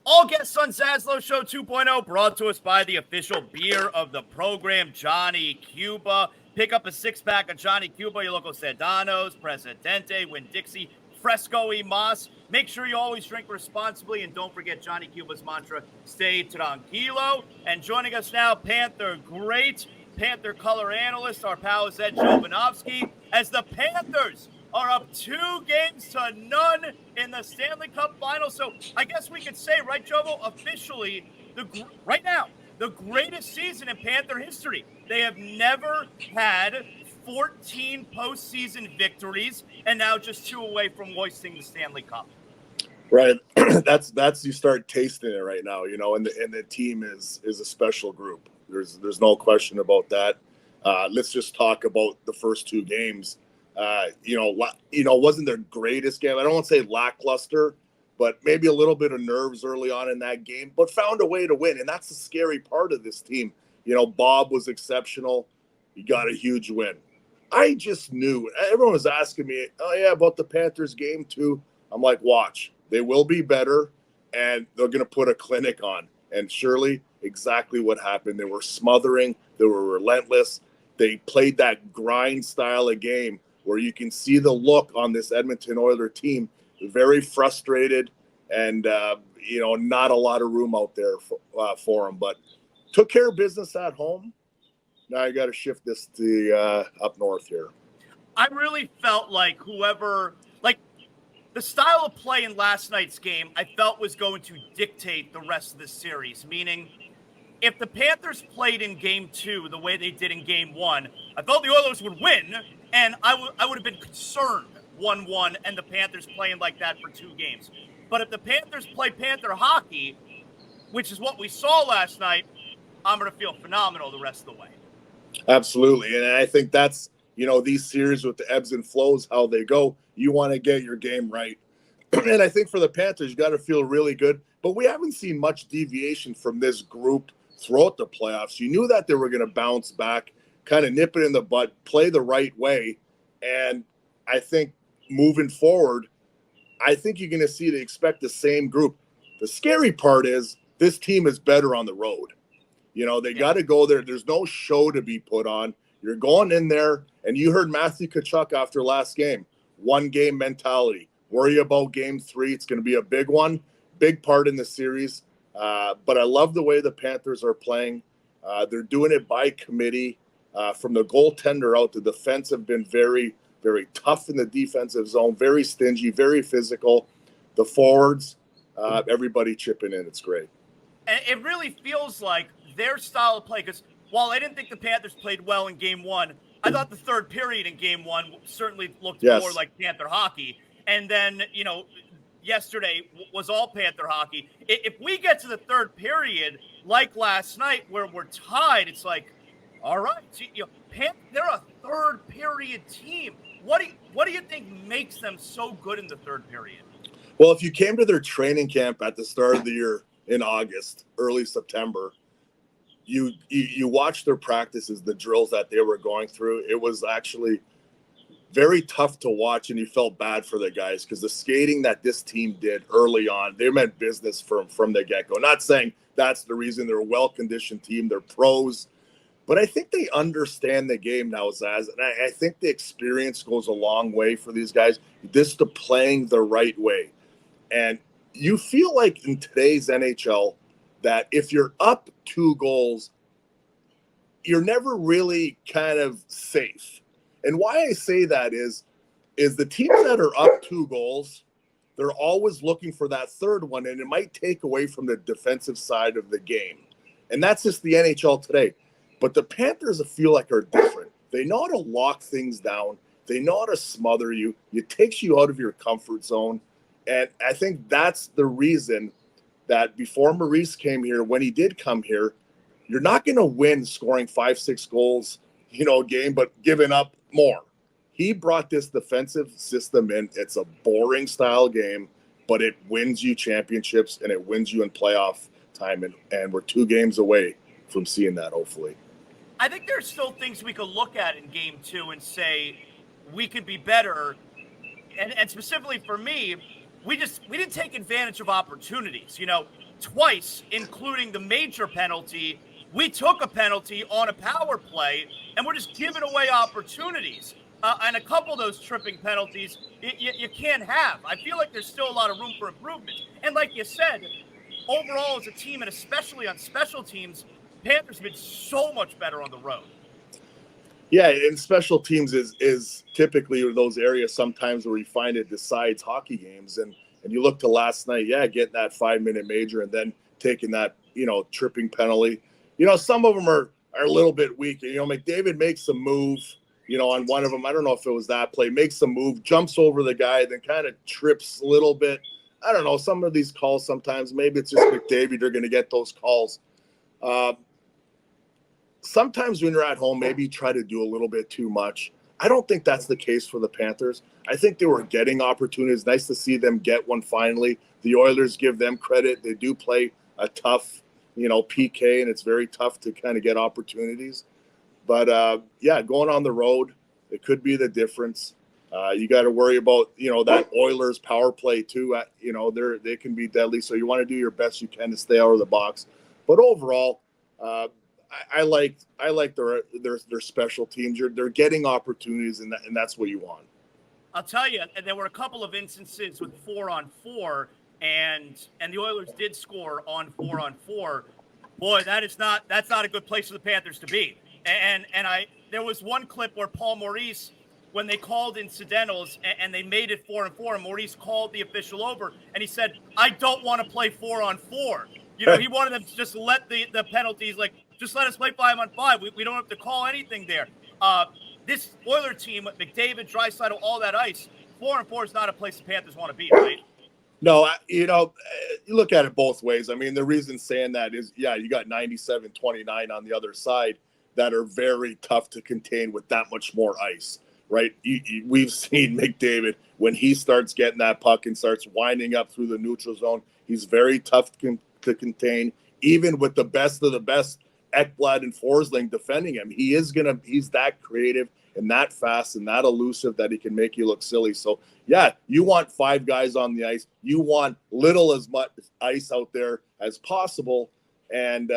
All guests on ZASLOW Show 2.0 brought to us by the official beer of the program, Johnny Cuba. Pick up a six-pack of Johnny Cuba, your local Sedanos, Presidente, Winn-Dixie, Fresco y Mas. Make sure you always drink responsibly, and don't forget Johnny Cuba's mantra, stay tranquilo. And joining us now, Panther color analyst, our pal is Jovanovski, as the Panthers are up 2-0 in the Stanley Cup Final. So I guess we could say, right, Jovo, officially, right now, the greatest season in Panther history. They have never had 14 postseason victories, and now just 2 away from hoisting the Stanley Cup. Right. That's you start tasting it right now, and the team is a special group. There's no question about that. Let's just talk about the first 2 games. Wasn't their greatest game. I don't want to say lackluster, but maybe a little bit of nerves early on in that game, but found a way to win. And that's the scary part of this team. Bob was exceptional. He got a huge win. I just knew. Everyone was asking me, about the Panthers game too. I'm like, watch. They will be better, and they're going to put a clinic on. And surely, exactly what happened. They were smothering. They were relentless. They played that grind style of game where you can see the look on this Edmonton Oilers team, very frustrated and, not a lot of room out there for them. But took care of business at home. Now you got to shift this to up north here. I really felt like the style of play in last night's game, I felt was going to dictate the rest of the series, meaning if the Panthers played in Game 2 the way they did in Game 1, I felt the Oilers would win, and I would have been concerned 1-1 and the Panthers playing like that for 2 games. But if the Panthers play Panther hockey, which is what we saw last night, I'm going to feel phenomenal the rest of the way. Absolutely, and I think that's, these series with the ebbs and flows, how they go, you want to get your game right. And I think for the Panthers, you got to feel really good. But we haven't seen much deviation from this group throughout the playoffs. You knew that they were going to bounce back, kind of nip it in the butt, play the right way. And I think moving forward, I think you're going to expect the same group. The scary part is this team is better on the road. They got to go there. There's no show to be put on. You're going in there, and you heard Matthew Tkachuk after last game, 1-game mentality. Worry about Game 3. It's going to be a big one, big part in the series. But I love the way the Panthers are playing. They're doing it by committee. From the goaltender out, the defense have been very, very tough in the defensive zone, very stingy, very physical. The forwards, everybody chipping in. It's great. And it really feels like their style of play, because while I didn't think the Panthers played well in Game 1, I thought the third period in Game 1 certainly looked more like Panther hockey. And then, yesterday was all Panther hockey. If we get to the third period, like last night, where we're tied, it's like, all right, they're a third period team. What do you think makes them so good in the third period? Well, if you came to their training camp at the start of the year in August, early September, you watched their practices, the drills that they were going through. It was actually very tough to watch, and you felt bad for the guys because the skating that this team did early on, they meant business from the get-go. Not saying that's the reason. They're a well-conditioned team. They're pros. But I think they understand the game now, Zaz, and I think the experience goes a long way for these guys. This to playing the right way. And you feel like in today's NHL that if you're up 2 goals, you're never really kind of safe. And why I say that is the teams that are up 2 goals, they're always looking for that third one, and it might take away from the defensive side of the game. And that's just the NHL today. But the Panthers, I feel like, are different. They know how to lock things down. They know how to smother you. It takes you out of your comfort zone. And I think that's the reason that before Maurice came here, when he did come here, you're not going to win scoring 5-6 goals, a game, but giving up more. He brought this defensive system in. It's a boring style game, but it wins you championships and it wins you in playoff time. And we're 2 games away from seeing that, hopefully. I think there's still things we could look at in Game 2 and say we could be better. And specifically for me, we didn't take advantage of opportunities. Twice, including the major penalty, we took a penalty on a power play, and we're just giving away opportunities. And a couple of those tripping penalties, you can't have. I feel like there's still a lot of room for improvement. And like you said, overall as a team, and especially on special teams, Panthers have been so much better on the road. Yeah, and special teams is typically those areas sometimes where you find it decides hockey games. And you look to last night, getting that 5-minute major and then taking that, tripping penalty. Some of them are a little bit weak. McDavid makes a move, on one of them. I don't know if it was that play, makes a move, jumps over the guy, then kind of trips a little bit. I don't know. Some of these calls sometimes, maybe it's just McDavid, you're going to get those calls. Sometimes when you're at home, maybe you try to do a little bit too much. I don't think that's the case for the Panthers. I think they were getting opportunities. Nice to see them get one finally. The Oilers, give them credit. They do play a tough, PK, and it's very tough to kind of get opportunities. But, going on the road, it could be the difference. You got to worry about, that Oilers power play too. They can be deadly. So you want to do your best you can to stay out of the box. But overall, I like their special teams. They're getting opportunities, and that's what you want. I'll tell you, there were a couple of instances with 4-on-4, and the Oilers did score on 4-on-4. Boy, that's not a good place for the Panthers to be. And there was one clip where Paul Maurice, when they called incidentals and they made it 4-on-4, and Maurice called the official over, and he said, "I don't want to play 4-on-4." He wanted them to just let the penalties, just let us play 5-on-5. We don't have to call anything there. This Oiler team, McDavid, Draisaitl, all that ice, 4-on-4 is not a place the Panthers want to be, right? No, you look at it both ways. I mean, the reason saying that is, you got 97-29 on the other side that are very tough to contain with that much more ice, right? We've seen McDavid, when he starts getting that puck and starts winding up through the neutral zone, he's very tough to contain, even with the best of the best, Ekblad and Forsling defending him. He's that creative and that fast and that elusive that he can make you look silly. So, you want 5 guys on the ice. You want little as much ice out there as possible. And,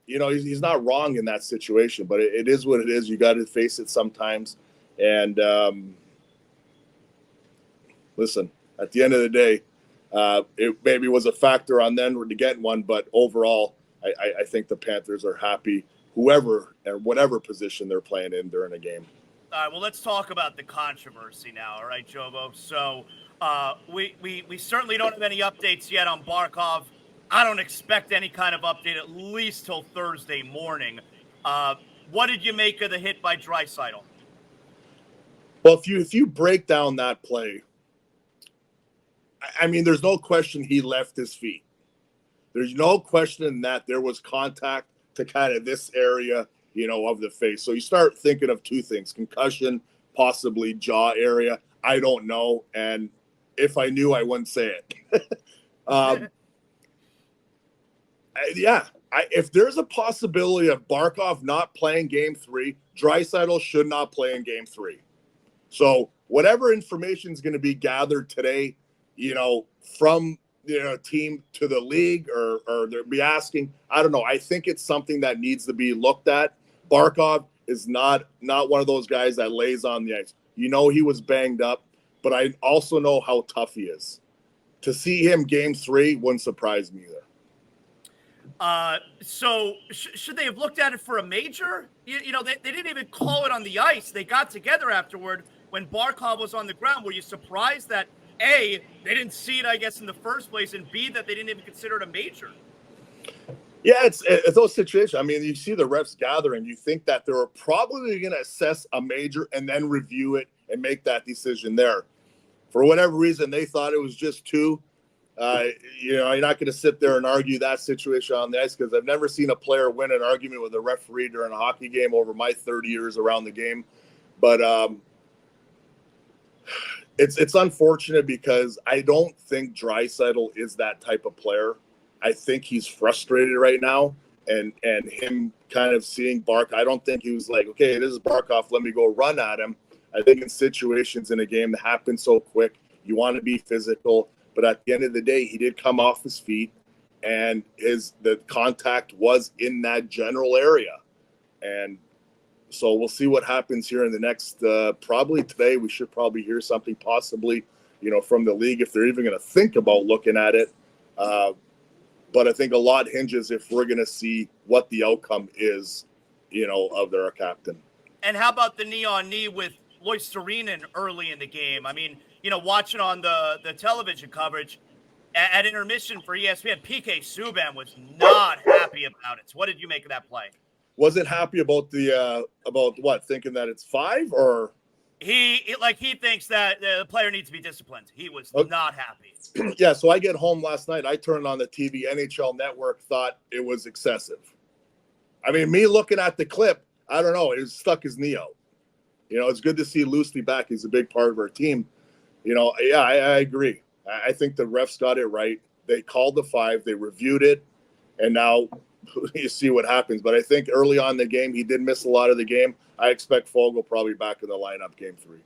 he's not wrong in that situation, but it is what it is. You got to face it sometimes. And listen, at the end of the day, it maybe was a factor on them to get one, but overall, I think the Panthers are happy, whoever and whatever position they're playing in during a game. All right, well, let's talk about the controversy now, all right, Jovo? So we certainly don't have any updates yet on Barkov. I don't expect any kind of update at least till Thursday morning. What did you make of the hit by Draisaitl? Well, if you break down that play, I mean, there's no question he left his feet. There's no question that there was contact to kind of this area, of the face. So you start thinking of 2 things: concussion, possibly jaw area. I don't know. And if I knew, I wouldn't say it. If there's a possibility of Barkov not playing game 3, Draisaitl should not play in game 3. So whatever information is going to be gathered today, from team to the league, or they'll be asking, I don't know. I think it's something that needs to be looked at. Barkov is not one of those guys that lays on the ice. He was banged up, but I also know how tough he is. To see him game 3 wouldn't surprise me either. So should they have looked at it for a major? They didn't even call it on the ice. They got together afterward when Barkov was on the ground. Were you surprised that A, they didn't see it, I guess, in the first place, and B, that they didn't even consider it a major? Yeah, it's those situations. I mean, you see the refs gathering. You think that they're probably going to assess a major and then review it and make that decision there. For whatever reason, they thought it was just 2. You're not going to sit there and argue that situation on the ice, because I've never seen a player win an argument with a referee during a hockey game over my 30 years around the game. But it's unfortunate, because I don't think Draisaitl is that type of player. I think he's frustrated right now, and him kind of seeing Bark. I don't think he was like, okay, this is Barkov, let me go run at him. I think in situations in a game that happen so quick, You want to be physical. But at the end of the day, he did come off his feet, and the contact was in that general area. And so we'll see what happens here in the next, probably today. We should probably hear something possibly, from the league if they're even going to think about looking at it. But I think a lot hinges if we're going to see what the outcome is, of their captain. And how about the knee-on-knee with Loisterinen early in the game? I mean, watching on the television coverage at intermission for ESPN, PK Subban was not happy about it. So what did you make of that play? Wasn't happy about about what? Thinking that it's 5, or he thinks that the player needs to be disciplined. He was not happy. Yeah. So I get home last night. I turned on the TV. NHL Network thought it was excessive. I mean, me looking at the clip, I don't know. It stuck his knee out. It's good to see Loosely back. He's a big part of our team. Yeah, I agree. I think the refs got it right. They called the 5. They reviewed it, and now you see what happens. But I think early on in the game, he did miss a lot of the game. I expect Fogle probably back in the lineup game 3.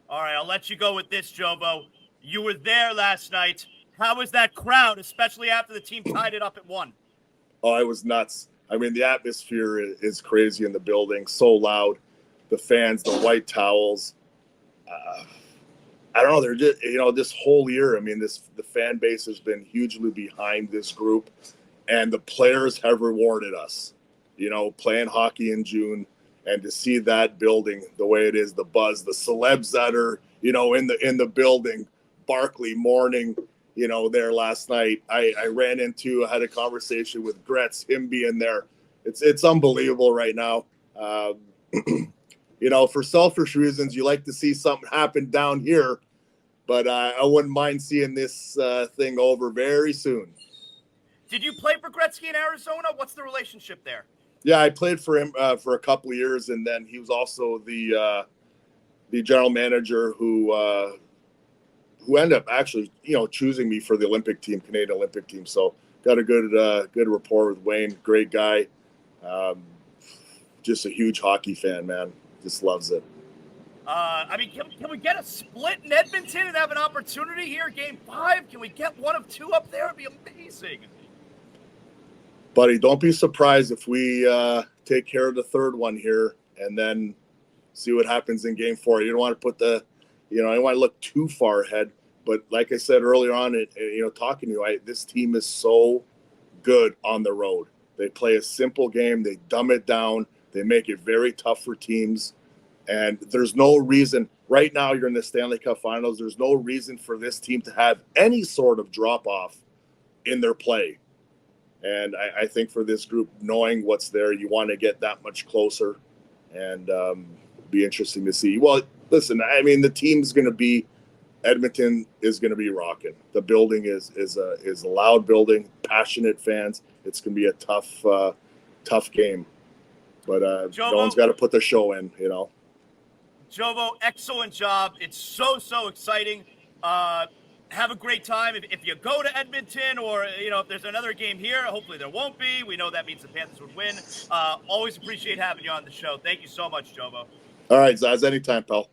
All right, I'll let you go with this, Jovo. You were there last night. How was that crowd, especially after the team tied it up at 1? Oh, it was nuts. I mean, the atmosphere is crazy in the building, so loud. The fans, the white towels. I don't know. They're just, this whole year, I mean, the fan base has been hugely behind this group, and the players have rewarded us, playing hockey in June, and to see that building the way it is, the buzz, the celebs that are, in the building, Barkley mourning, there last night. I had a conversation with Gretz, him being there. It's unbelievable right now. For selfish reasons, you like to see something happen down here, but I wouldn't mind seeing this thing over very soon. Did you play for Gretzky in Arizona? What's the relationship there? Yeah, I played for him for a couple of years, and then he was also the general manager who ended up actually, choosing me for the Olympic team, Canadian Olympic team. So got a good rapport with Wayne. Great guy. Just a huge hockey fan, man. Just loves it. I mean, can we get a split in Edmonton and have an opportunity here, Game 5? Can we get one of 2 up there? It'd be amazing. Buddy, don't be surprised if we take care of the third one here and then see what happens in Game 4. You don't want to put I don't want to look too far ahead. But like I said earlier on, talking to you, this team is so good on the road. They play a simple game. They dumb it down. They make it very tough for teams. And there's no reason right now you're in the Stanley Cup Finals. There's no reason for this team to have any sort of drop off in their play. And I think for this group, knowing what's there, you want to get that much closer, and be interesting to see. Well, listen, I mean, the team's going to be, Edmonton is going to be rocking. The building is a loud building, passionate fans. It's going to be a tough game. But Jovo, no one's got to put the show in, Jovo, excellent job. It's so exciting. Have a great time. If you go to Edmonton, or, if there's another game here, hopefully there won't be. We know that means the Panthers would win. Always appreciate having you on the show. Thank you so much, Jovo. All right, Zaz, anytime, pal.